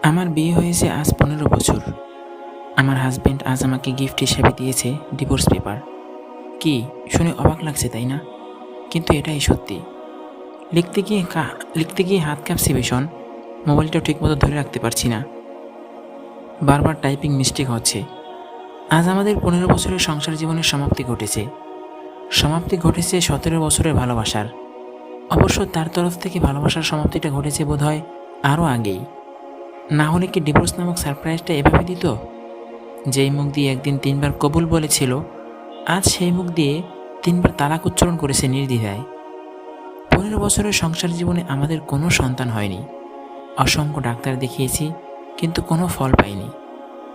আমার বিয়ে হয়েছে আজ 15 বছর। আমার হাজবেন্ড আজ আমাকে গিফট হিসেবে দিয়েছে ডিভোর্স পেপার। কি শুনে অবাক লাগছে তাই না? কিন্তু এটাই সত্যি। লিখতে গিয়ে হাত কাঁপছে ভীষণ। মোবাইলটাও ঠিকমতো ধরে রাখতে পারছি না, বারবার টাইপিং মিস্টেক হচ্ছে। আজ আমাদের 15 বছরের সংসার জীবনের সমাপ্তি ঘটেছে 17 বছরের ভালোবাসার। অবশ্য তার তরফ থেকে ভালোবাসার সমাপ্তিটা ঘটেছে বোধহয় আরও আগেই। না হলে কি ডিভোর্স নামক সারপ্রাইজটা এভাবে দিত? যেই মুখ দিয়ে একদিন 3বার কবুল বলেছিল, আজ সেই মুখ দিয়ে 3বার তালাক উচ্চারণ করেছে নির্দ্বিধায়। 15 বছরের সংসার জীবনে আমাদের কোনো সন্তান হয়নি। অসংখ্য ডাক্তার দেখিয়েছি, কিন্তু কোনো ফল পাইনি।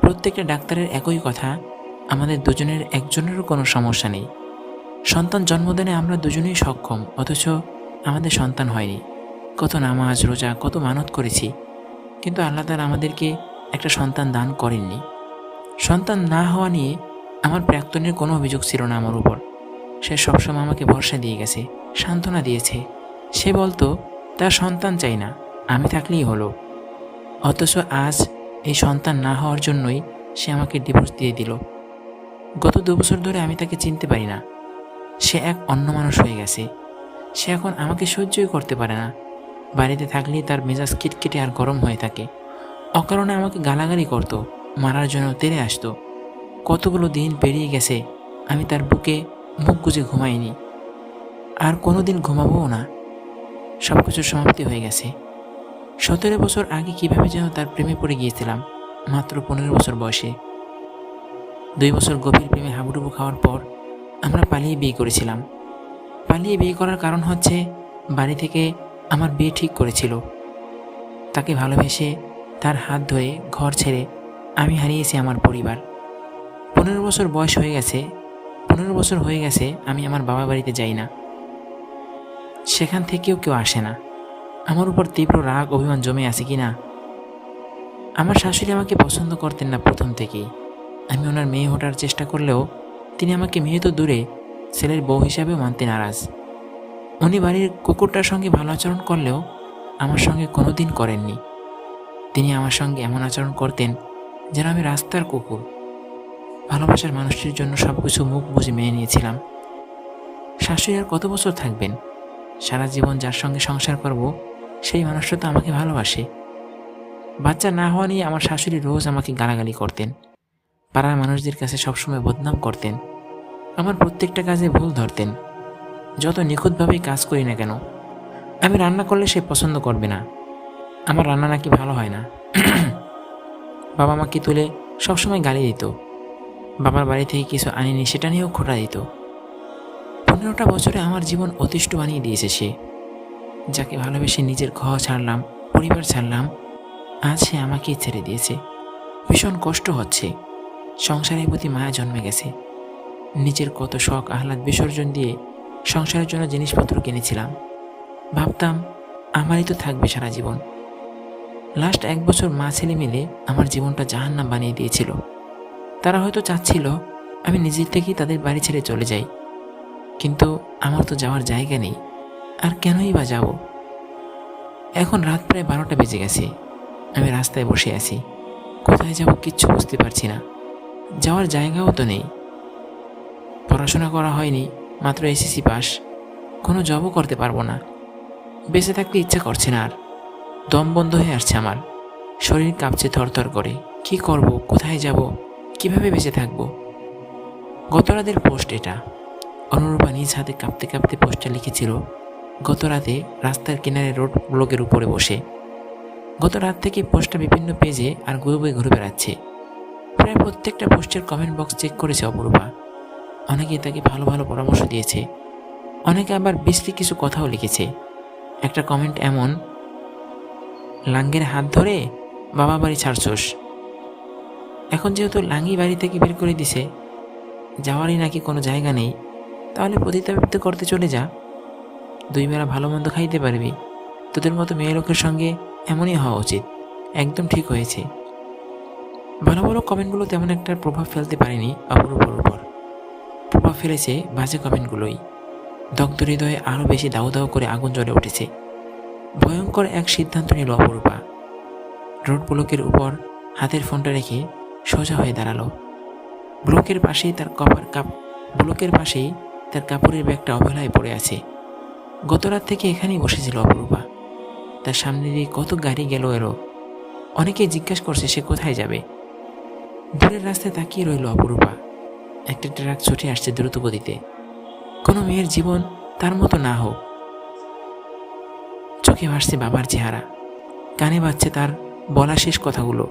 প্রত্যেকটা ডাক্তারের একই কথা, আমাদের দুজনের একজনেরও কোনো সমস্যা নেই। সন্তান জন্মদানে আমরা দুজনেই সক্ষম, অথচ আমাদের সন্তান হয়নি। কত নামাজ রোজা, কত মানত করেছি, কিন্তু আল্লাহ তাআলা আমাদেরকে একটা সন্তান দান করেননি। সন্তান না হওয়া নিয়ে আমার প্রাক্তনের কোনো অভিযোগ ছিল না আমার উপর। সে সবসময় আমাকে ভরসা দিয়ে গেছে, সান্ত্বনা দিয়েছে। সে বলতো তার সন্তান চাই না, আমি থাকলেই হলো। অথচ আজ এই সন্তান না হওয়ার জন্যই সে আমাকে ডিভোর্স দিয়ে দিল। গত 2 বছর ধরে আমি তাকে চিনতে পারি না। সে এক অন্য মানুষ হয়ে গেছে। সে এখন আমাকে সহ্যই করতে পারে না। বাড়িতে থাকলেই তার মেজাজ খিটখিটে আর গরম হয়ে থাকে। অকারণে আমাকে গালাগালি করত, মারার জন্য তেড়ে আসতো। কতগুলো দিন পেরিয়ে গেছে, আমি তার বুকে মুখ গুজে ঘুমাইনি, আর কোনো দিন ঘুমাবও না। সব কিছুর সমাপ্তি হয়ে গেছে। 17 বছর আগে কিভাবে যেন তার প্রেমে পড়ে গিয়েছিলাম, মাত্র 15 বছর বয়সে। 2 বছর গভীর প্রেমে হাবুডুবু খাওয়ার পর আমরা পালিয়ে বিয়ে করেছিলাম। পালিয়ে বিয়ে করার কারণ হচ্ছে, বাড়ি থেকে আমার বিয়ে ঠিক করেছিল। তাকে ভালোবেসে তার হাত ধরে ঘর ছেড়ে আমি হারিয়েছি আমার পরিবার। 15 বছর বয়স হয়ে গেছে, 15 বছর হয়ে গেছে আমি আমার বাবা বাড়িতে যাই না। সেখান থেকেও কেউ আসে না। আমার উপর তীব্র রাগ অভিমান জমে আছে কি না। আমার শাশুড়ি আমাকে পছন্দ করতেন না প্রথম থেকেই। আমি ওনার মেয়ে ওঠার চেষ্টা করলেও তিনি আমাকে মেয়ে তো দূরে, ছেলের বউ হিসাবেও মানতে নারাজ। উনি বাড়ির কুকুরটার সঙ্গে ভালো আচরণ করলেও আমার সঙ্গে কোনোদিন করেননি। তিনি আমার সঙ্গে এমন আচরণ করতেন যেন আমি রাস্তার কুকুর। ভালোবাসার মানুষটির জন্য সব কিছু মুখ বুজে মেনে নিয়েছিলাম। শাশুড়ি আর কত বছর থাকবেন? সারা জীবন যার সঙ্গে সংসার করব, সেই মানুষটা তো আমাকে ভালোবাসে। বাচ্চা না হওয়া নিয়ে আমার শাশুড়ি রোজ আমাকে গালাগালি করতেন। পাড়ার মানুষদের কাছে সবসময় বদনাম করতেন। আমার প্রত্যেকটা কাজে ভুল ধরতেন, যত নিখুঁতভাবেই কাজ করি না কেন। আমি রান্না করলে সে পছন্দ করবে না, আমার রান্না নাকি ভালো হয় না। বাবা মাকে তুলে সবসময় গালি দিত। বাবার বাড়ি থেকে কিছু আনিনি সেটা নিয়েও খোঁটা দিত। 15টা বছরে আমার জীবন অতিষ্ঠ বানিয়ে দিয়েছে সে। যাকে ভালোবেসে নিজের ঘর ছাড়লাম, পরিবার ছাড়লাম, আজ সে আমাকেই ছেড়ে দিয়েছে। ভীষণ কষ্ট হচ্ছে। সংসারের প্রতি মায়া জন্মে গেছে। নিজের কত শখ আহ্লাদ বিসর্জন দিয়ে সংসারের জন্য জিনিসপত্র কিনেছিলাম। ভাবতাম আমারই তো থাকবে সারা জীবন। লাস্ট 1 বছর মা ছেলে মিলে আমার জীবনটা জাহান্নাম বানিয়ে দিয়েছিল। তারা হয়তো চাচ্ছিল আমি নিজের থেকেই তাদের বাড়ি ছেড়ে চলে যাই, কিন্তু আমার তো যাওয়ার জায়গা নেই। আর কেনই বা যাব? এখন রাত প্রায় 12টা বেজে গেছে। আমি রাস্তায় বসে আছি। কোথায় যাব কিচ্ছু বুঝতে পারছি না। যাওয়ার জায়গাও তো নেই। পড়াশোনা করা হয়নি, মাত্র এসএসসি পাস। কোনো জবও করতে পারবো না। বেঁচে থাকতে ইচ্ছা করছে না আর। দম বন্ধ হয়ে আসছে আমার। শরীর কাঁপছে থরথর করে। কি করব, কোথায় যাব, কিভাবে বেঁচে থাকবো? গত রাতের পোস্ট এটা। অনুরূপা নিজ হাতে কাঁপতে কাঁপতে পোস্টটা লিখেছিল গত রাতে রাস্তার কিনারে রোড ব্লকের উপরে বসে। গত রাত থেকে পোস্টটা বিভিন্ন পেজে আর গ্রুপে ঘুরে বেড়াচ্ছে। প্রায় প্রত্যেকটা পোস্টের কমেন্ট বক্স চেক করেছে অপরূপা। অনেকে তাকে ভালো ভালো পরামর্শ দিয়েছে, অনেকে আবার বিশ্রী কিছু কথাও লিখেছে। একটা কমেন্ট এমন, লাঙ্গের হাত ধরে বাবা বাড়ি ছাড়ছোস। এখন যেহেতু লাঙ্গি বাড়ি থেকে বের করে দিছে, যাওয়ারই নাকি কোনো জায়গা নেই, তাহলে পতিতাবৃত্তি করতে চলে যা। 2 বেলা ভালো মন্দ খাইতে পারবি। তোদের মতো মেয়ে লোকের সঙ্গে এমনই হওয়া উচিত। একদম ঠিক হয়েছে। ভালো ভালো কমেন্টগুলো তেমন একটা প্রভাব ফেলতে পারেনি অপরূপার উপর। প্রভাব ফেলেছে বাজে কমেন্টগুলোই। দগ্ধ হৃদয়ে আরও বেশি দাউ দাউ করে আগুন জ্বলে উঠেছে। ভয়ঙ্কর এক সিদ্ধান্ত নিল অপরূপা। রোড ব্লকের উপর হাতের ফোনটা রেখে সোজা হয়ে দাঁড়ালো। ব্লকের পাশেই তার কাপড়ের ব্যাগটা অবহেলায় পড়ে আছে। গত রাত থেকে এখানেই বসেছিল অপরূপা। তার সামনে দিয়ে কত গাড়ি গেল এলো। অনেকেই জিজ্ঞাসা করছে সে কোথায় যাবে। দূরের রাস্তায় তাকিয়ে রইল অপরূপা। একটা ট্রাক ছুটে আসছে দ্রুত গতিতে। কোনো মেয়ের জীবন তার মতো না হোক। চোখে ভাসছে বাবার চেহারা, কানে বাজছে তার বলা শেষ কথাগুলো।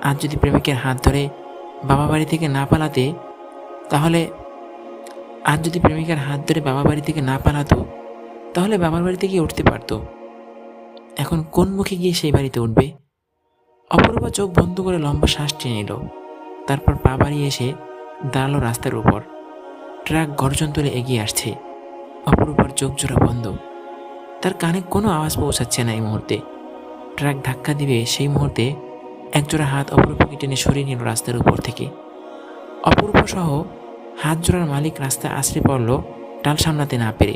আজ যদি প্রেমিকের হাত ধরে বাবা বাড়ি থেকে না পালাতে তাহলে আজ যদি প্রেমিকার হাত ধরে বাবা বাড়ি থেকে না পালাতো তাহলে বাবার বাড়িতে গিয়ে উঠতে পারতো। এখন কোন মুখে গিয়ে সেই বাড়িতে উঠবে? অপরূপা চোখ বন্ধ করে লম্বা শ্বাস টেনে নিল। তারপর পা বাড়িয়ে এসে দাঁড়ালো রাস্তার উপর। ট্রাক গর্জন তুলে এগিয়ে আসছে। অপরূপার চোখ জোড়া বন্ধ। তার কানে কোনো আওয়াজ পৌঁছাচ্ছে না এই মুহূর্তে। ট্রাক ধাক্কা দিবে সেই মুহূর্তে একজোড়া হাত অপরূপাকে টেনে সরিয়ে নিল রাস্তার উপর থেকে। অপরূপা সহ হাত জোড়ার মালিক রাস্তা আছড়ে পড়ল টাল সামলাতে না পেরে।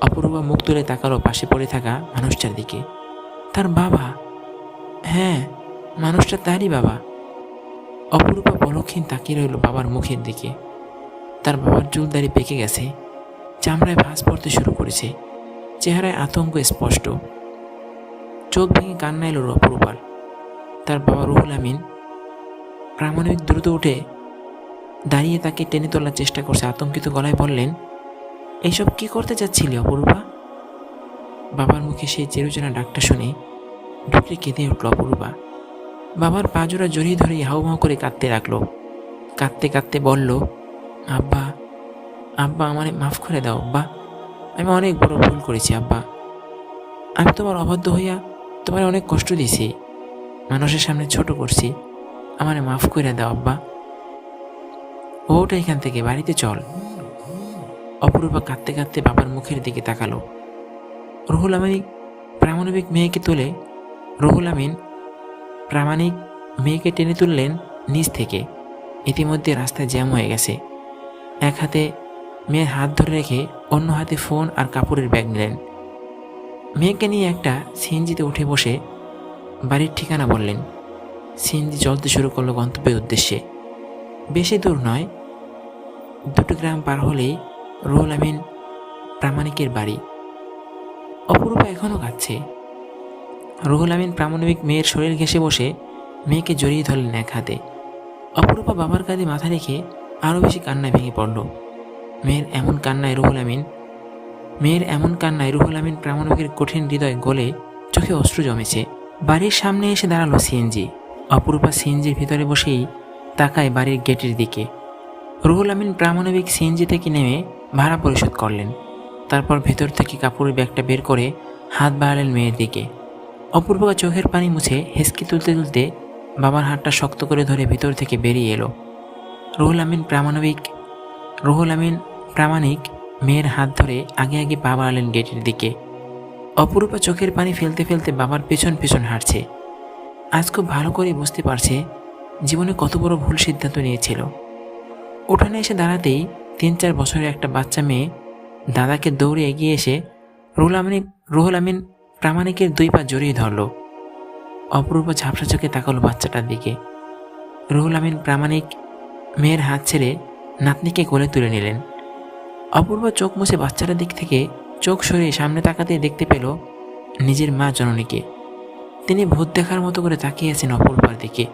অপরূপা মুখ তুলে তাকালো পাশে পড়ে থাকা মানুষটার দিকে। তার বাবা। হ্যাঁ, মানুষটা তারই বাবা। অপরূপা পলকহীন তাকিয়ে রইল বাবার মুখের দিকে। তার বাবার চুলদাড়ি পেকে গেছে, চামড়ায় ভাঁজ পড়তে শুরু করেছে, চেহারায় আতঙ্ক স্পষ্ট। চোখ ভেঙে কান্না এলো অপরূপার। তার বাবা রুহুল আমিন প্রামাণিক দ্রুত উঠে দাঁড়িয়ে তাকে টেনে তোলার চেষ্টা করছে। আতঙ্কিত গলায় বললেন, এইসব কি করতে চাচ্ছিলি অপরূপা? বাবার মুখে সেই চেরুচেনা ডাকটা শুনে ঢুকরে কেঁদে উঠল অপরূপা। বাবার পাজোড়া জড়িয়ে ধরে হাউমাউ করে কাঁদতে লাগলো। কাঁদতে কাঁদতে বলল, আব্বা, আব্বা আমারে মাফ করে দাও আব্বা। আমি অনেক বড় ভুল করেছি আব্বা। আমি তোমার অবাধ্য হইয়া তোমার অনেক কষ্ট দিয়েছি, মানুষের সামনে ছোট করছি। আমারে মাফ করে দাও আব্বা। ওটা এখান থেকে, বাড়িতে চল। অপরূপা কাঁদতে কাঁদতে বাবার মুখের দিকে তাকালো। রুহুল আমিন প্রামাণিক মেয়েকে টেনে তুললেন নিচ থেকে। ইতিমধ্যে রাস্তায় জ্যাম হয়ে গেছে। এক হাতে মেয়ের হাত ধরে রেখে অন্য হাতে ফোন আর কাপড়ের ব্যাগ নিলেন। মেয়েকে নিয়ে একটা সিএনজিতে উঠে বসে বাড়ির ঠিকানা বললেন। সিএনজি চলতে শুরু করলো গন্তব্যের উদ্দেশ্যে। বেশি দূর নয়, 2 গ্রাম পার হলেই রুহুল আমিন প্রামাণিকের বাড়ি। অপরূপা এখনও কাঁদছে। রুহুল আমিন প্রামাণিক মেয়ের শরীর ঘেঁষে বসে মেয়েকে জড়িয়ে ধরলেন এক হাতে। অপরূপা বাবার কাঁধে মাথা রেখে আরও বেশি কান্নায় ভেঙে পড়ল। মেয়ের এমন কান্নায় রুহুল আমিন প্রামাণিকের কঠিন হৃদয় গলে চোখে অশ্রু জমেছে। বাড়ির সামনে এসে দাঁড়ালো সিএনজি। অপরূপা সিএনজির ভিতরে বসেই তাকায় বাড়ির গেটের দিকে। রুহুল আমিন প্রামাণিক সিএনজি থেকে নেমে ভাড়া পরিশোধ করলেন। তারপর ভেতর থেকে কাপড়ের ব্যাগটা বের করে হাত বাড়ালেন মেয়ের দিকে। অপূর্বা চোখের পানি মুছে হেসকি তুলতে তুলতে বাবার হাতটা শক্ত করে ধরে ভিতর থেকে বেরিয়ে এলো। রুহুল আমিন প্রামাণিক মেয়ের হাত ধরে আগে আগে পা বাড়ালেন গেটের দিকে। অপূর্বা চোখের পানি ফেলতে ফেলতে বাবার পেছন পেছন হাঁটছে। আজ খুব ভালো করে বুঝতে পারছে জীবনে কত বড় ভুল সিদ্ধান্ত নিয়েছিল। উঠানে এসে দাঁড়াতেই 3-4 বছরের একটা বাচ্চা মেয়ে দাদাকে দৌড়ে এগিয়ে এসে রুহুল আমিন প্রামাণিকের 2 পা জড়িয়ে ধরল। অপূর্বা ঝাপসা চোখে তাকালো বাচ্চাটার দিকে। রুহুল আমিন প্রামাণিক মেয়ের হাত ছেড়ে নাতনিকে কোলে তুলে নিলেন। অপূর্বা চোখ মুছে বাচ্চাটার দিক থেকে চোখ সরিয়ে সামনে তাকাতে দেখতে পেল নিজের মা জননীকে। তিনি ভূত দেখার মতো করে তাকিয়ে আছেন অপূর্বার দিকে।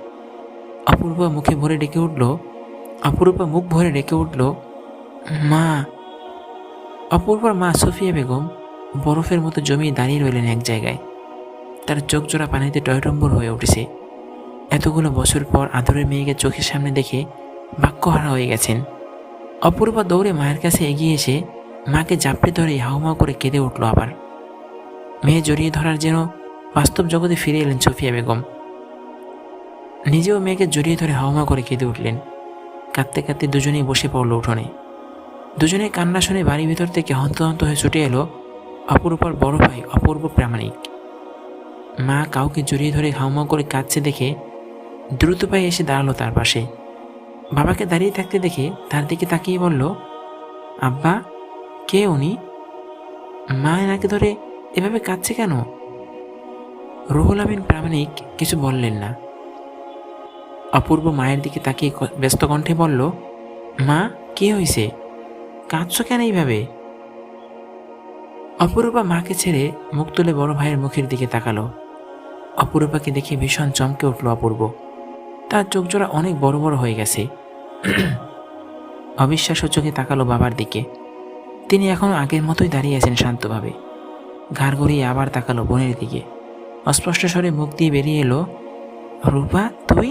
অপূর্বা মুখ ভরে ডেকে উঠল, মা। অপূর্বার মা সুফিয়া বেগম বরফের মতো জমিয়ে দাঁড়িয়ে রইলেন এক জায়গায়। তার চোখ জোড়া পানিতে টয়টম্বর হয়ে উঠেছে। এতগুলো বছর পর আদরের মেয়েকে চোখের সামনে দেখে বাক্যহারা হয়ে গেছেন। অপূর্বা দৌড়ে মায়ের কাছে এগিয়ে এসে মাকে জাপটে ধরে হাউমাউ করে কেঁদে উঠল। আবার মেয়ে জড়িয়ে ধরার যেন বাস্তব জগতে ফিরে এলেন সুফিয়া বেগম। নিজেও মেয়েকে জড়িয়ে ধরে হাউমাউ করে কেঁদে উঠলেন। কাঁদতে কাঁদতে দুজনেই বসে পড়ল উঠোনে। দুজনে কান্না শুনে বাড়ির ভিতর থেকে হন্তদন্ত হয়ে ছুটে এলো অপূর্বার বড় ভাই অপূর্ব প্রামাণিক। মা কাউকে জড়িয়ে ধরে হাউমাউ করে কাঁদছে দেখে দ্রুত পায়ে এসে দাঁড়ালো তার পাশে। বাবাকে দাঁড়িয়ে থাকতে দেখে তার দিকে তাকিয়ে বলল, আব্বা, কে উনি? মা এনাকে ধরে এভাবে কাঁদছে কেন? রুহুল আমিন প্রামাণিক কিছু বললেন না। অপূর্ব মায়ের দিকে তাকিয়ে ব্যস্ত কণ্ঠে বলল, মা, কি হয়েছে? কাঁদছো কেন এইভাবে? অপরূপা মাকে ছেড়ে মুখ তুলে বড় ভাইয়ের মুখের দিকে তাকালো। অপরূপাকে দেখে ভীষণ চমকে উঠল অপূর্ব। তার চোখজোড়া অনেক বড় বড় হয়ে গেছে। অবিশ্বাস্য চোখে তাকালো বাবার দিকে। তিনি এখনো আগের মতোই দাঁড়িয়ে আছেন শান্তভাবে। ঘাড় ঘুরিয়ে আবার তাকালো বোনের দিকে। অস্পষ্ট স্বরে মুখ দিয়ে বেরিয়ে এলো, রূপা, তুই?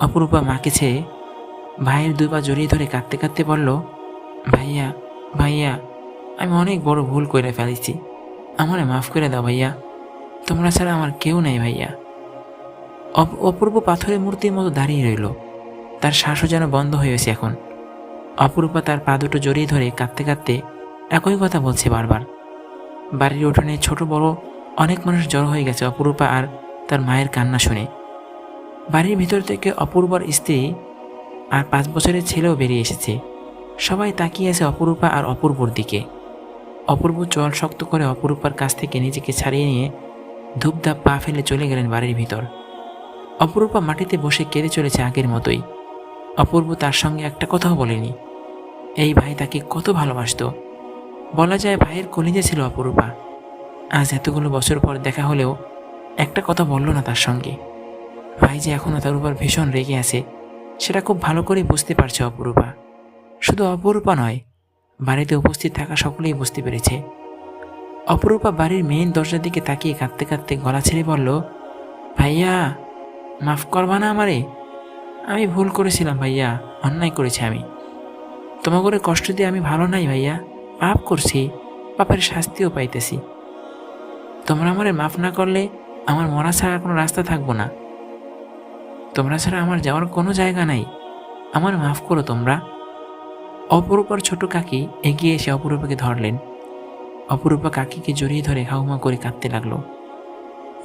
অপরূপা মাকে ছেড়ে ভাইয়ের দুই পা জড়িয়ে ধরে কাঁদতে কাঁদতে বলল, ভাইয়া, ভাইয়া, আমি অনেক বড় ভুল করে ফেলেছি, আমারে মাফ করে দাও ভাইয়া, তোমরা ছাড়া আমার কেউ নেই ভাইয়া। অপূর্ব পাথরের মূর্তির মতো দাঁড়িয়ে রইল। তার শ্বাসও যেন বন্ধ হয়েছে এখন। অপরূপা তার পা দুটো জড়িয়ে ধরে কাঁদতে কাঁদতে একই কথা বলছে বারবার। বাড়ির উঠোনে ছোট বড় অনেক মানুষ জড়ো হয়ে গেছে অপরূপা আর তার মায়ের কান্না শুনে। বাড়ির ভিতর থেকে অপূর্বার স্ত্রী আর 5 বছরের ছেলেও বেরিয়ে এসেছে। সবাই তাকিয়ে আছে অপরূপা আর অপূর্বর দিকে। অপূর্ব চল শক্ত করে অপরূপার কাছ থেকে নিজেকে ছাড়িয়ে নিয়ে ধূপধাপ পা ফেলে চলে গেলেন বাড়ির ভিতর। অপরূপা মাটিতে বসে কেঁদে চলেছে আগের মতোই। অপূর্ব তার সঙ্গে একটা কথাও বলেনি। এই ভাই তাকে কত ভালোবাসত। বলা যায় ভাইয়ের কলিজা ছিল অপরূপা। আজ এতগুলো বছর পর দেখা হলেও একটা কথা বলল না তার সঙ্গে। ভাই যে এখনও তার উপর ভীষণ রেগে আছে সেটা খুব ভালো করে বুঝতে পারছে অপরূপা। শুধু অপরূপা নয়, বাড়িতে উপস্থিত থাকা সকলেই বুঝতে পেরেছে। অপরূপা বাড়ির মেইন দরজার দিকে তাকিয়ে কাঁদতে কাঁদতে গলা ছেড়ে বলল, ভাইয়া, মাফ করবা না আমারে? আমি ভুল করেছিলাম ভাইয়া, অন্যায় করেছি আমি। তোমাকে কষ্ট দিয়ে আমি ভালো নাই ভাইয়া, পাপ করছি, পাপের শাস্তিও পাইতেছি। তোমরা আমারে মাফ না করলে আমার মরা ছাড়া কোনো রাস্তা থাকবো না। তোমরা ছাড়া আমার যাওয়ার কোনো জায়গা নাই, আমার মাফ করো তোমরা। অপরূপার ছোট কাকি এগিয়ে এসে অপরূপাকে ধরলেন। অপরূপা কাকিকে জড়িয়ে ধরে হাউমা করে কাঁদতে লাগলো।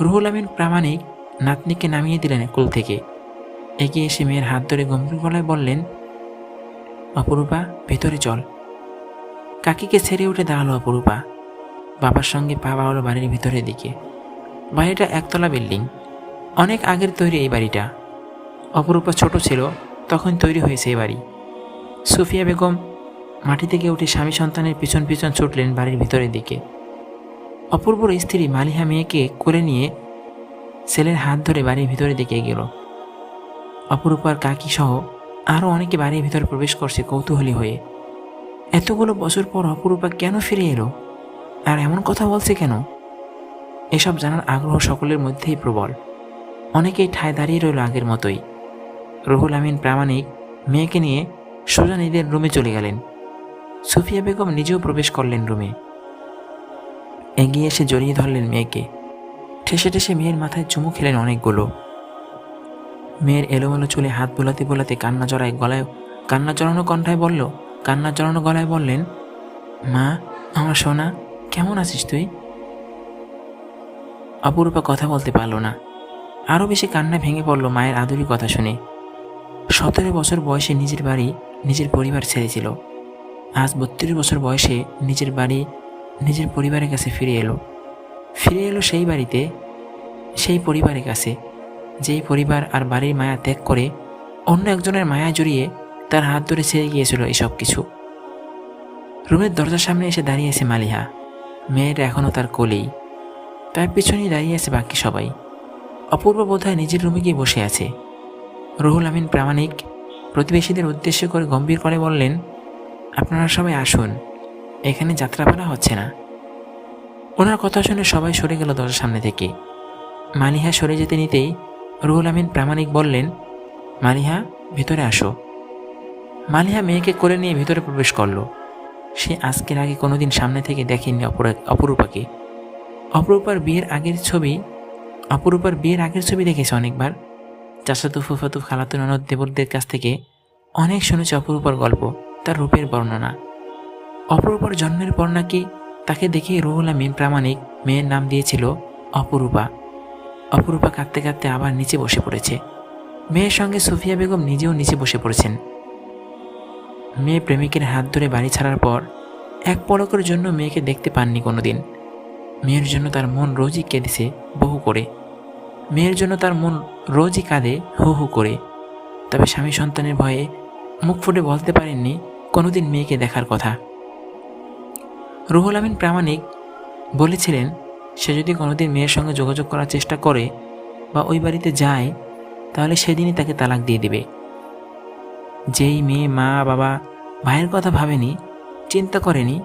রুহুল আমিন প্রামাণিক নাতনিকে নামিয়ে দিলেন কোল থেকে। এগিয়ে এসে মেয়ের হাত ধরে গম্ভীর গলায় বললেন, অপরূপা, ভেতরে চল। কাকিকে ছেড়ে উঠে দাঁড়ালো অপরূপা। বাবার সঙ্গে পা বাড়ালো বাড়ির ভিতরের দিকে। বাড়িটা একতলা বিল্ডিং, অনেক আগের তৈরি এই বাড়িটা। অপরূপা ছোট ছিল তখন তৈরি হয়েছে এই বাড়ি। সুফিয়া বেগম মাটি থেকে উঠে স্বামী সন্তানের পিছন পিছন ছুটলেন বাড়ির ভিতরের দিকে। অপূর্বর স্ত্রী মালিহা মেয়েকে কোলে নিয়ে ছেলের হাত ধরে বাড়ির ভিতরের দিকে গেল। অপরূপার কাকি সহ আরও অনেকে বাড়ির ভিতরে প্রবেশ করছে কৌতূহলী হয়ে। এতগুলো বছর পর অপরূপা কেন ফিরে এলো আর এমন কথা বলছে কেন? এসব জানার আগ্রহ সকলের মধ্যেই প্রবল। অনেকেই ঠায় দাঁড়িয়ে রইল আগের মতোই। রুহুল আমিন প্রামাণিক মেয়েকে নিয়ে সোজা নিজের রুমে চলে গেলেন। সুফিয়া বেগম নিজেও প্রবেশ করলেন রুমে। এগিয়ে এসে জড়িয়ে ধরলেন মেয়েকে। ঠেসে ঠেসে মেয়ের মাথায় চুমু খেলেন অনেকগুলো। মেয়ের এলোমেলো চুলে হাত বোলাতে বোলাতে কান্না জড়ানো গলায় বললেন, মা, আমার সোনা, কেমন আছিস তুই? অপরূপা কথা বলতে পারল না। আরও বেশি কান্না ভেঙে পড়ল মায়ের আদুরি কথা শুনে। 17 বছর বয়সে নিজের বাড়ি, নিজের পরিবার ছেড়েছিল। আজ 32 বছর বয়সে নিজের বাড়ি, নিজের পরিবারের কাছে ফিরে এলো সেই বাড়িতে, সেই পরিবারের কাছে, যেই পরিবার আর বাড়ির মায়া ত্যাগ করে অন্য একজনের মায়া জড়িয়ে তার হাত ধরে ছেড়ে গিয়েছিল এসব কিছু। রুমের দরজার সামনে এসে দাঁড়িয়েছে মালিহা। মেয়েটা এখনও তার কোলেই। তার পিছনেই দাঁড়িয়ে আছে বাকি সবাই। অপূর্ব বোধহয় নিজের রুমে গিয়ে বসে আছে। রুহুল আমিন প্রামাণিক প্রতিবেশীদের উদ্দেশ্য করে গম্ভীর করে বললেন, আপনারা সবাই আসুন, এখানে যাত্রাপালা হচ্ছে না। ওনার কথা শুনে সবাই সরে গেল দরজার সামনে থেকে। মালিহা সরে যেতে নিতেই রুহুল আমিন প্রামাণিক বললেন, মালিহা, ভেতরে আসো। মালিহা মেয়েকে কোলে নিয়ে ভেতরে প্রবেশ করল। সে আজকের আগে কোনোদিন সামনে থেকে দেখেনি অপরূপাকে। অপরূপার বিয়ের আগের ছবি দেখেছে অনেকবার। চাচাতু, ফুফাতু, খালাতু, ননদ, দেবরদের কাছ থেকে অনেক শুনেছে অপরূপার গল্প, তার রূপের বর্ণনা। অপরূপার জন্মের পর নাকি তাকে দেখে রুহুল আমিন প্রামাণিক মেয়ের নাম দিয়েছিল অপরূপা। অপরূপা কাঁদতে কাঁদতে আবার নিচে বসে পড়েছে। মেয়ের সঙ্গে সুফিয়া বেগম নিজেও নিচে বসে পড়েছেন। মেয়ে প্রেমিকের হাত ধরে বাড়ি ছাড়ার পর এক পলকের জন্য মেয়েকে দেখতে পাননি কোনোদিন। মেয়ের জন্য তার মন রোজই কেঁদেছে বহু করে, মেয়ের জন্য তার মন রোজই কাঁদে হু হু করে। তবে স্বামী সন্তানের ভয়ে মুখ ফুটে বলতে পারেননি কোনোদিন মেয়েকে দেখার কথা। রুহুল আমিন প্রামাণিক বলেছিলেন, সে যদি কোনোদিন মেয়ের সঙ্গে যোগাযোগ করার চেষ্টা করে বা ওই বাড়িতে যায়, তাহলে সেদিনই তাকে তালাক দিয়ে দিবে। যেই মেয়ে মা বাবা ভাইয়ের কথা ভাবেনি, চিন্তা করেনি,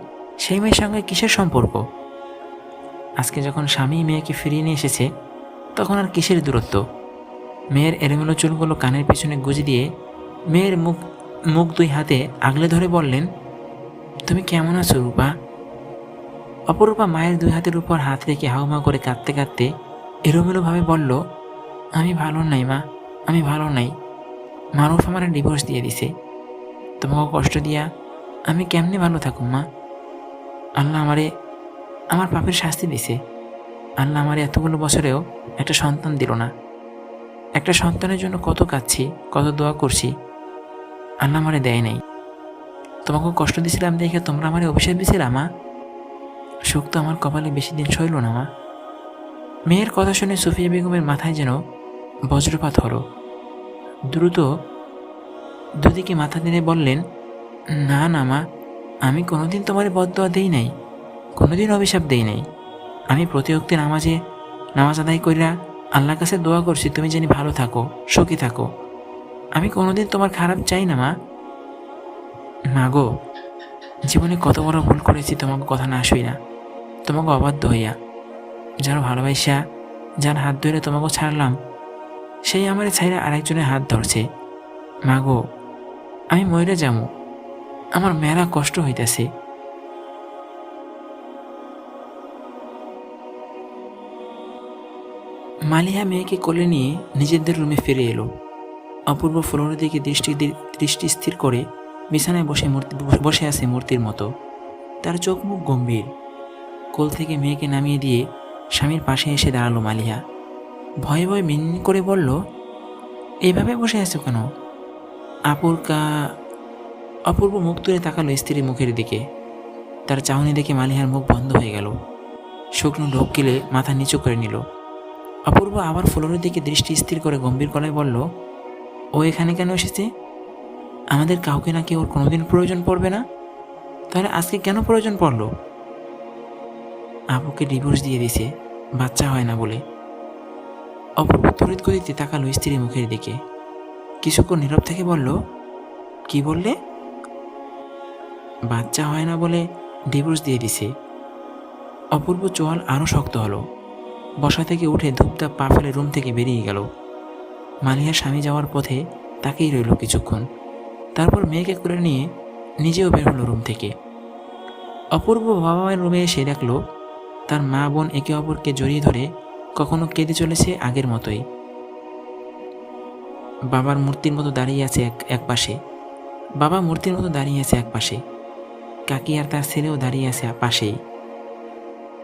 সেই মেয়ের সঙ্গে কিসের সম্পর্ক? আজকে যখন স্বামী মেয়েকে ফিরিয়ে নিয়ে এসেছে, তখন আর কিসের দূরত্ব? মেয়ের এলোমেলো চুলগুলো কানের পিছনে গুঁজে দিয়ে মেয়ের মুখ মুখ দুই হাতে আগলে ধরে বললেন, তুমি কেমন আছো রূপা? অপরূপা মায়ের দুই হাতের উপর হাত রেখে হাউমা করে কাঁদতে কাঁদতে এলোমেলোভাবে বলল, আমি ভালো নাই মা, আমি ভালো নাই। মারুফ আমার ডিভোর্স দিয়ে দিছে। তোমাকে কষ্ট দিয়া আমি কেমনে ভালো থাকুম মা? আল্লাহ আমারে আমার পাপের শাস্তি দিছে। আল্লাহ আমার এতগুলো বছরেও একটা সন্তান দিল না। একটা সন্তানের জন্য কত কাঁদছি, কত দোয়া করছি, আল্লাহ আমারে দেয় নাই। তোমাকে কষ্ট দিছিলাম দেখে তোমরা আমারে অভিশাপ দিছিলা মা? শোক তো আমার কপালে বেশি দিন সইল না মা। মেয়ের কথা শুনে সুফিয়া বেগমের মাথায় যেন বজ্রপাত হলো। দ্রুত দুদিকে মাথা নেড়ে বললেন, না না মা, আমি কোনোদিন তোমার বদদোয়া দেই নাই, কোনোদিন অভিশাপ দেই নাই। আমি প্রতি ওয়াক্তে নামাজ আদায় কইরা আল্লাহর কাছে দোয়া করছি তুমি জানি ভালো থাকো, সুখী থাকো। আমি কোনোদিন তোমার খারাপ চাই না মা। মা গো, জীবনে কত বড় ভুল করেছি তোমাকে কথা না শুই না, তোমাকে অবাধ্য হইয়া। যার ভালোবাসা, যার হাত ধরে তোমাকে ছাড়লাম, সেই আমার ছাইরা আরেকজনের হাত ধরছে। মা গো, আমি মইরা যামু, আমার মেলা কষ্ট হইতেছে। মালিহা মেয়েকে কোলে নিয়ে নিজেদের রুমে ফিরে এলো। অপূর্ব ফ্লোরের দিকে দৃষ্টি স্থির করে বিছানায় বসে আছে মূর্তির মতো। তার চোখ মুখ গম্ভীর। কোল থেকে মেয়েকে নামিয়ে দিয়ে স্বামীর পাশে এসে দাঁড়ালো মালিহা। ভয়ে ভয়ে মিনমিন করে বলল, এইভাবে বসে আছো কেন? অপূর্ব মুখ তুলে তাকালো স্ত্রীর মুখের দিকে। তার চাহনি দেখে মালিহার মুখ বন্ধ হয়ে গেল। শুকনো ঢোক গিলে মাথা নিচু করে নিল। অপূর্ব আবার ফ্লোরের দিকে দৃষ্টি স্থির করে গম্ভীর গলায় বলল, ও এখানে কেন এসেছে? আমাদের কাউকে নাকি ওর কোনোদিন প্রয়োজন পড়বে না, তাহলে আজকে কেন প্রয়োজন পড়ল? আপুকে ডিভোর্স দিয়ে দিছে, বাচ্চা হয় না বলে। অপূর্ব তড়িৎ গতিতে তাকালো স্ত্রীর মুখের দিকে। কিছুক্ষণ নীরব থেকে বলল, কি বললে? বাচ্চা হয় না বলে ডিভোর্স দিয়ে দিছে। অপূর্ব চোয়াল আরও শক্ত হলো। বসা থেকে উঠে ধূপধাপ পা ফেলে রুম থেকে বেরিয়ে গেল। মালিহার স্বামী যাওয়ার পথে তাকেই রইল কিছুক্ষণ। তারপর মেয়েকে করে নিয়ে নিজেও বের হলো রুম থেকে। অপূর্ব বাবা মায়ের রুমে এসে দেখল তার মা বোন একে অপরকে জড়িয়ে ধরে কখনো কেঁদে চলেছে আগের মতোই। বাবার মূর্তির মতো দাঁড়িয়ে আছে এক পাশে, বাবা মূর্তির মতো দাঁড়িয়ে আছে এক পাশে, কাকি আর তার ছেলেও দাঁড়িয়ে আছে পাশেই।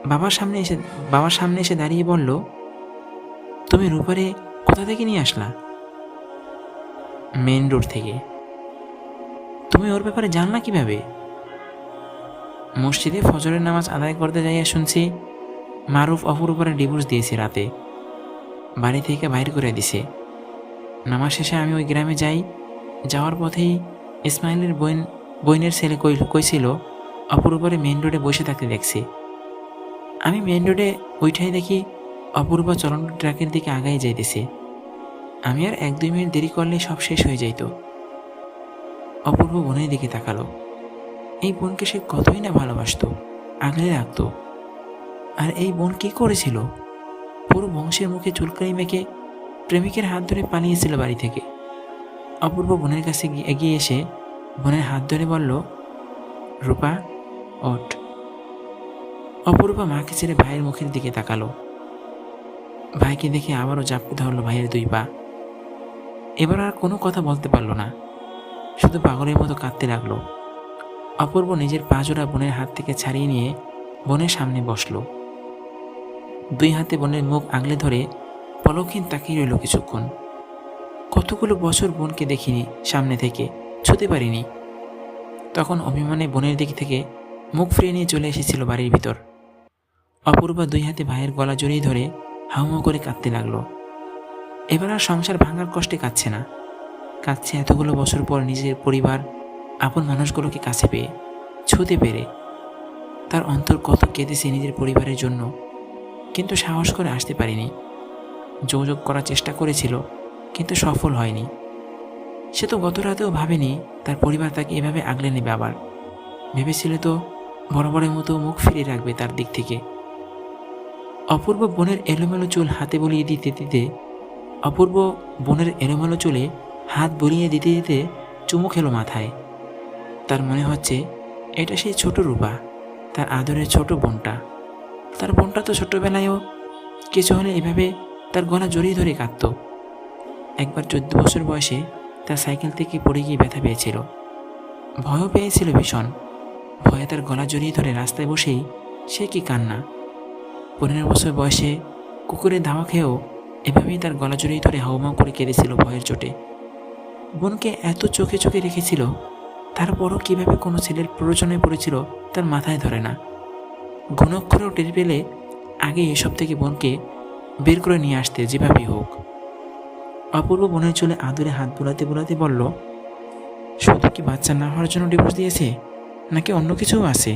বাবার সামনে এসে দাঁড়িয়ে বলল, তুমি রূপারে কোথা থেকে নিয়ে আসলা? মেইন রোড থেকে। তুমি ওর ব্যাপারে জানলা কিভাবে? মসজিদে ফজরের নামাজ আদায় করতে যাইয়া শুনছি মারুফ অপরূপারে ডিভোর্স দিয়েছে রাতে, বাড়ি থেকে বাইর করে দিছে। নামাজ শেষে আমি ওই গ্রামে যাই। যাওয়ার পথেই ইসমাইলের বইনের ছেলে কইছিল অপরূপারে মেইন রোডে বসে থাকতে দেখছি। আমি মেইন রোডে ওইটাই দেখি অপূর্ব চলন্ত ট্রাকের দিকে আগাই যাইতেছে। আমি আর 1-2 মিনিট দেরি করলেই সব শেষ হয়ে যাইত। অপূর্ব বোনের দিকে তাকালো। এই বোনকে সে কতই না ভালোবাসত, আগলে রাখত। আর এই বোন কি করেছিল? পুরো বংশের মুখে চুলকানি মেখে প্রেমিকের হাত ধরে পালিয়েছিল বাড়ি থেকে। অপূর্ব বোনের কাছে এগিয়ে এসে বোনের হাত ধরে বলল, রূপা ওঠ। অপূর্বা মাকে ছেড়ে ভাইয়ের মুখের দিকে তাকালো। ভাইকে দেখে আবারও জাপটে ধরল ভাইয়ের 2 পা। এবার আর কোনো কথা বলতে পারল না, শুধু পাগলের মতো কাঁদতে লাগলো। অপূর্ব নিজের পা জোড়া বোনের হাত থেকে ছাড়িয়ে নিয়ে বোনের সামনে বসল। 2 হাতে বোনের মুখ আগলে ধরে পলকহীন তাকিয়ে রইল কিছুক্ষণ। কতগুলো বছর বোনকে দেখিনি, সামনে থেকে ছুতে পারিনি। তখন অভিমানে বোনের দিক থেকে মুখ ফিরিয়ে নিয়ে চলে এসেছিল বাড়ির ভিতর। অপূর্বা দুই হাতে ভাইয়ের গলা জড়িয়ে ধরে হাউমাউ করে কাঁদতে লাগলো। এবার আর সংসার ভাঙার কষ্টে কাঁদছে না, কাঁদছে এতগুলো বছর পর নিজের পরিবার, আপন মানুষগুলোকে কাছে পেয়ে, ছুঁতে পেরে। তার অন্তর কত কেঁদেছে নিজের পরিবারের জন্য, কিন্তু সাহস করে আসতে পারেনি। যোগাযোগ করার চেষ্টা করেছিল, কিন্তু সফল হয়নি। সে তো গত রাতেও ভাবেনি তার পরিবার তাকে এভাবে আগলে নেবে। আবার ভেবেছিল তো বরাবরের মতো মুখ ফিরিয়ে রাখবে তার দিক থেকে। অপূর্ব বোনের এলোমেলো চুল হাতে বুলিয়ে দিতে দিতে অপূর্ব বোনের এলোমেলো চুলে হাত বুলিয়ে দিতে দিতে চুমু খেলো মাথায়। তার মনে হচ্ছে এটা সেই ছোট রূপা, তার আদরের ছোট বোনটা। তার বোনটা তো ছোটবেলায়ও কিছু হলে এভাবে তার গলা জড়িয়ে ধরে কাঁদত। একবার 14 বছর বয়সে তার সাইকেল থেকে পড়ে গিয়ে ব্যথা পেয়েছিল, ভয়ও পেয়েছিল ভীষণ। ভয়ে তার গলা জড়িয়ে ধরে রাস্তায় বসেই সে কি কান্না। 15 বছর বয়সে কুকুরের ধাওয়া খেয়েও এভাবেই তার গলা জড়িয়ে ধরে হাউমাউ করে কেঁদেছিল ভয়ের চোটে। বোনকে এত চোখে চোখে রেখেছিল, তারপরও কিভাবে কোনো ছেলের প্রয়োজনে পড়েছিল তার মাথায় ধরে না। ঘুণক্ষরেও টের পেলে আগে এসব থেকে বোনকে বের করে নিয়ে আসতে যেভাবেই হোক। অপূর্ব বোনের চুলে আদুরে হাত বুলাতে বুলাতে বলল, শুধু কি বাচ্চা না হওয়ার জন্য ডিভোর্স দিয়েছে, নাকি অন্য কিছুও আছে?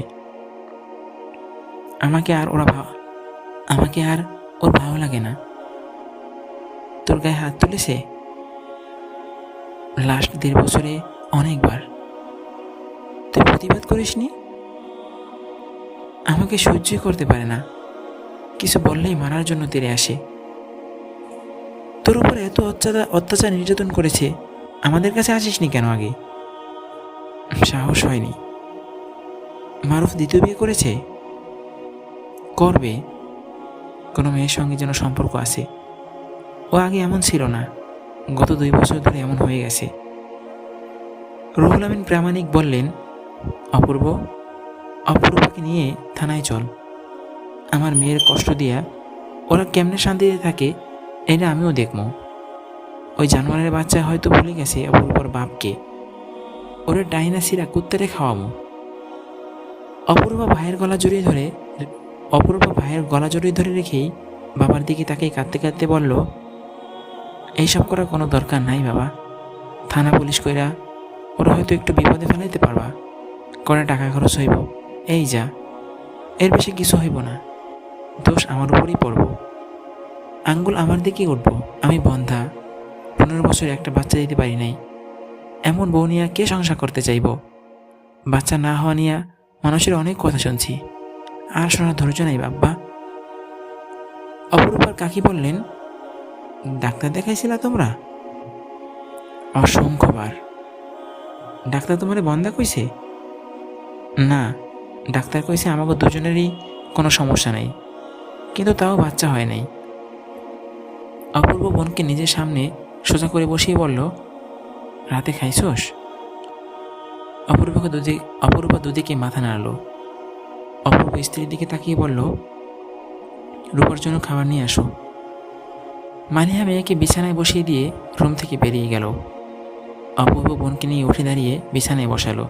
আমাকে আর ওর ভালো লাগে না। তোর গায়ে হাত তুলেছে লাস্ট 1.5 বছরে অনেকবার। তুই প্রতিবাদ করিসনি? আমাকে সহ্যই করতে পারে না, কিছু বললেই মারার জন্য তেড়ে আসে। তোর উপর এত অত্যাচার নির্যাতন করেছে, আমাদের কাছে আসিসনি কেন আগে? সাহস হয়নি। মারুফ দ্বিতীয় বিয়ে করেছে? করবে। কোনো মেয়ের সঙ্গে যেন সম্পর্ক আছে। ও আগে এমন ছিল না, গত 2 বছর ধরে এমন হয়ে গেছে। রুহুল আমিন প্রামাণিক বললেন, অপূর্বকে নিয়ে থানায় চল। আমার মেয়ের কষ্ট দিয়া ওরা কেমনে শান্তিতে থাকে এটা আমিও দেখবো। ওই জানোয়ারের বাচ্চা হয়তো ভুলে গেছে অপূর্বর বাপকে। ওরা ডাইনা সিরা কুত্তারে খাওয়াবো। অপূর্ব ভাইয়ের গলা জড়িয়ে ধরে রেখেই বাবার দিকে তাকে কাঁদতে কাঁদতে বলল, এইসব করার কোনো দরকার নাই বাবা। থানা পুলিশ কইরা ওরা হয়তো একটু বিপদে ফেলাইতে পারবা, করে টাকা খরচ হইব, এই যা। এর বেশি কিছু হইব না, দোষ আমার উপরই পড়ব। আঙ্গুল আমার দিকেই উঠব। আমি বন্ধা, 15 বছরে একটা বাচ্চা দিতে পারি নাই। এমন বউ নিয়ে কে সংসার করতে চাইব? বাচ্চা না হওয়া নিয়ে মানুষের অনেক কথা শুনছি, আর শোনার ধৈর্য নাই বাব্বা। অপরূপার কাকি বললেন, ডাক্তার দেখাইছিলা তোমরা? অসংখ্যবার। ডাক্তার তোমারে বন্ধা কইছে? না, ডাক্তার কইছে আমাকে দুজনেরই কোনো সমস্যা নেই, কিন্তু তাও বাচ্চা হয় নাই। অপূর্ব বোনকে নিজের সামনে সোজা করে বসিয়ে বলল, রাতে খাইছোস? অপূর্ব দুদিকে মাথা নাড়ল। অপূর্ব স্ত্রীর দিকে তাকিয়ে বলল, রূপার জন্য খাবার নিয়ে আসো। মানিয়া মেয়েকে বিছানায় বসিয়ে দিয়ে রুম থেকে বেরিয়ে গেল। অপূর্ব বোনকে নিয়ে উঠে দাঁড়িয়ে বিছানায় বসালো।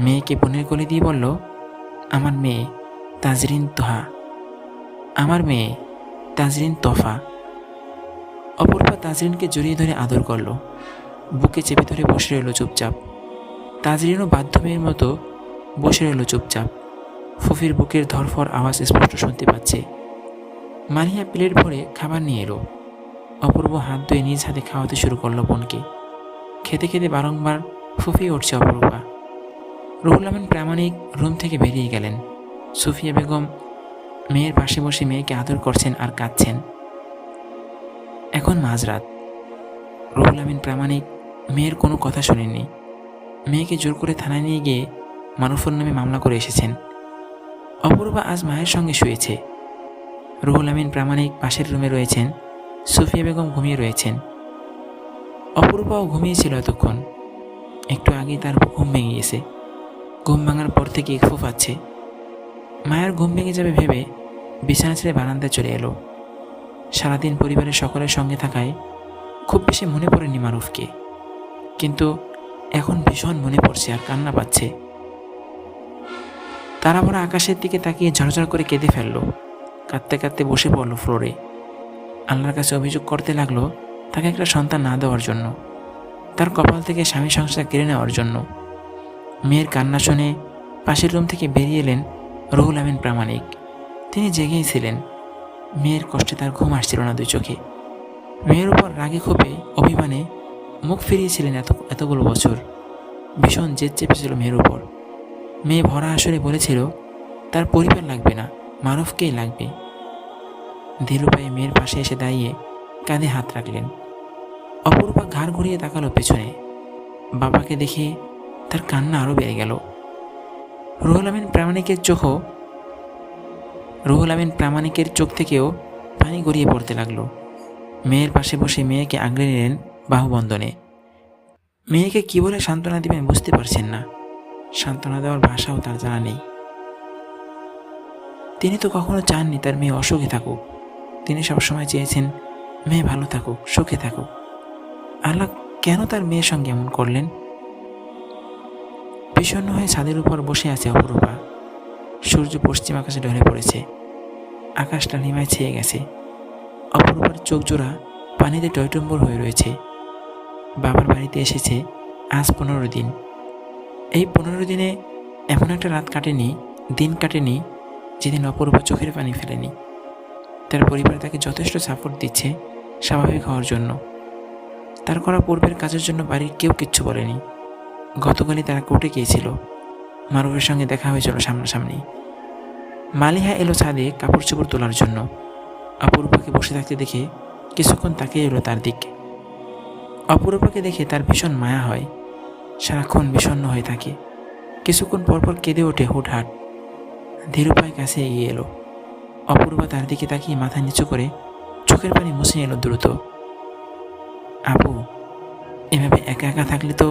মেয়েকে বোনের কোলে দিয়ে বলল, আমার মেয়ে তাজরিন তোফা। অপূর্বা তাজরিনকে জড়িয়ে ধরে আদর করল, বুকে চেপে ধরে বসে রইল চুপচাপ। তাজরিনও বাধ্য মেয়ের মতো বসে রইল চুপচাপ। ফুফির বুকের ধরফর আওয়াজ স্পষ্ট শুনতে পাচ্ছে। মানিয়া প্লেট ভরে খাবার নিয়ে এলো। অপূর্ব হাত ধুয়ে নিজ হাতে খাওয়াতে শুরু করলো বোনকে। খেতে খেতে বারংবার ফুফিয়ে উঠছে অপূর্বা। রুহুল আমিন প্রামাণিক রুম থেকে বেরিয়ে গেলেন। সুফিয়া বেগম মেয়ের পাশে বসে মেয়েকে আদর করছেন আর কাঁদছেন। এখন মাঝরাত। রুহুল আমিন প্রামাণিক মেয়ের কোনো কথা শোনেননি। মেয়েকে জোর করে থানায় নিয়ে গিয়ে মারুফুর নামে মামলা করে এসেছেন। অপূর্বা আজ মায়ের সঙ্গে শুয়েছে। রুহুল আমিন প্রামাণিক পাশের রুমে রয়েছেন। সুফিয়া বেগম ঘুমিয়ে রয়েছেন। অপূর্বাও ঘুমিয়েছিল এতক্ষণ। একটু আগেই তার ঘুম ভেঙে গেছে। ঘুম ভাঙার পর থেকে একফু পাচ্ছে। মায়ের ঘুম ভেঙে যাবে ভেবে বিছানা ছেড়ে বারান্দায় চলে এলো। সারাদিন পরিবারের সকলের সঙ্গে থাকায় খুব বেশি মনে পড়েনি মারুফকে, কিন্তু এখন ভীষণ মনে পড়ছে আর কান্না পাচ্ছে। তারা ভরা আকাশের দিকে তাকিয়ে ঝরঝর করে কেঁদে ফেলল। কাঁদতে কাঁদতে বসে পড়ল ফ্লোরে। আল্লাহর কাছে অভিযোগ করতে লাগলো তাকে একটা সন্তান না দেওয়ার জন্য, তার কপাল থেকে স্বামী সংসার কেড়ে নেওয়ার জন্য। মেয়ের কান্না শুনে পাশের রুম থেকে বেরিয়ে এলেন রুহুল আমিন প্রামাণিক। তিনি জেগেই ছিলেন। মেয়ের কষ্টে তার ঘুম আসছিল না দুই চোখে। মেয়ের উপর রাগে ক্ষোভে অভিমানে মুখ ফিরিয়েছিলেন এতগুলো বছর। ভীষণ জেদ চেপেছিল মেয়ের উপর। মেয়ে ভরা আসরে বলেছিল তার পরিবার লাগবে না, মারুফকেই লাগবে। ধীরু পায়ে মেয়ের পাশে এসে দাঁড়িয়ে কাঁধে হাত রাখলেন। অপরূপা ঘাড় ঘুরিয়ে তাকালো পেছনে। বাবাকে দেখে তার কান্না আরও বেড়ে গেল। রুহুল আমিন প্রামাণিকের চোখ থেকেও পানি গড়িয়ে পড়তে লাগলো। মেয়ের পাশে বসে মেয়েকে আগলে নিলেন বাহুবন্ধনে। মেয়েকে কি বলে সান্ত্বনা দিবেন বুঝতে পারছেন না। সান্ত্বনা দেওয়ার ভাষাও তার জানা নেই। তিনি তো কখনো চাননি তার মেয়ে অসুখে থাকুক। তিনি সবসময় চেয়েছেন মেয়ে ভালো থাকুক, সুখে থাকুক। আল্লাহ কেন তার মেয়ের সঙ্গে এমন করলেন? বিষণ্ণ হয়ে ছাদের উপর বসে আছে অপরূপা। সূর্য পশ্চিম আকাশে ঢলে পড়েছে। আকাশটা নিমায় ছেয়ে গেছে। অপরূপার চোখ জোড়া পানিতে টইটম্বর হয়ে রয়েছে। বাবার বাড়িতে এসেছে আজ 15 দিন। এই 15 দিনে এমন একটা রাত কাটেনি, দিন কাটেনি যেদিন অপরূপা চোখের পানি ফেলেনি। তার পরিবার তাকে যথেষ্ট সাপোর্ট দিচ্ছে স্বাভাবিক হওয়ার জন্য। তার করা পূর্বের কাজের জন্য বাড়ির কেউ কিচ্ছু বলেনি। গতকালই তারা কোর্টে গিয়েছিল। মারুফের সঙ্গে দেখা হয়েছিল সামনাসামনি। মালিহা এলো ছাদে কাপড় চোপড় তোলার জন্য। অপরূপাকে বসে থাকতে দেখে কিছুক্ষণ তাকিয়ে এলো তার দিকে। অপরূপাকে দেখে তার ভীষণ মায়া হয়। সারাক্ষণ বিষণ্ণ হয়ে থাকে। কিছুক্ষণ পরপর কেঁদে ওঠে হুটহাট। ধীরুপায় কাছে এগিয়ে এলো। অপরূপা তার দিকে তাকিয়ে মাথা নিচু করে চোখের পানি মুছে এলো দ্রুত। আপু, এভাবে একা একা থাকলে তো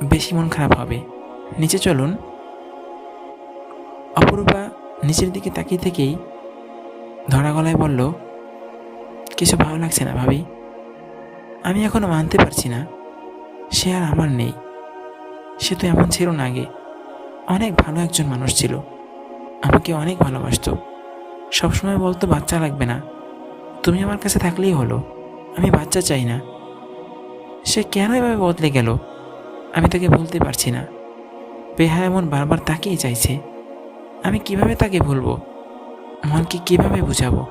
বেশি মন খারাপ হবে, নিচে চলুন। অপরূপা নিচের দিকে তাকিয়ে থেকেই ধরা গলায় বলল, কিছু ভালো লাগছে না ভাবি। আমি এখনো মানতে পারছি না সে আর আমার নেই। সে তো এমন ছিল না আগে। অনেক ভালো একজন মানুষ ছিল। আমাকে অনেক ভালোবাসতো। সবসময় বলতো বাচ্চা লাগবে না, তুমি আমার কাছে থাকলেই হলো, আমি বাচ্চা চাই না। সে কেন এভাবে বদলে গেল আমি তাকে বলতে পারছি না। বেহা এমন বারবার তাকেই চাইছে। আমি কিভাবে তাকে ভুলবো? মনকে কিভাবে বুঝাবো?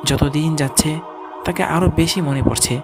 যত দিন যাচ্ছে তাকে আরও বেশি মনে পড়ছে।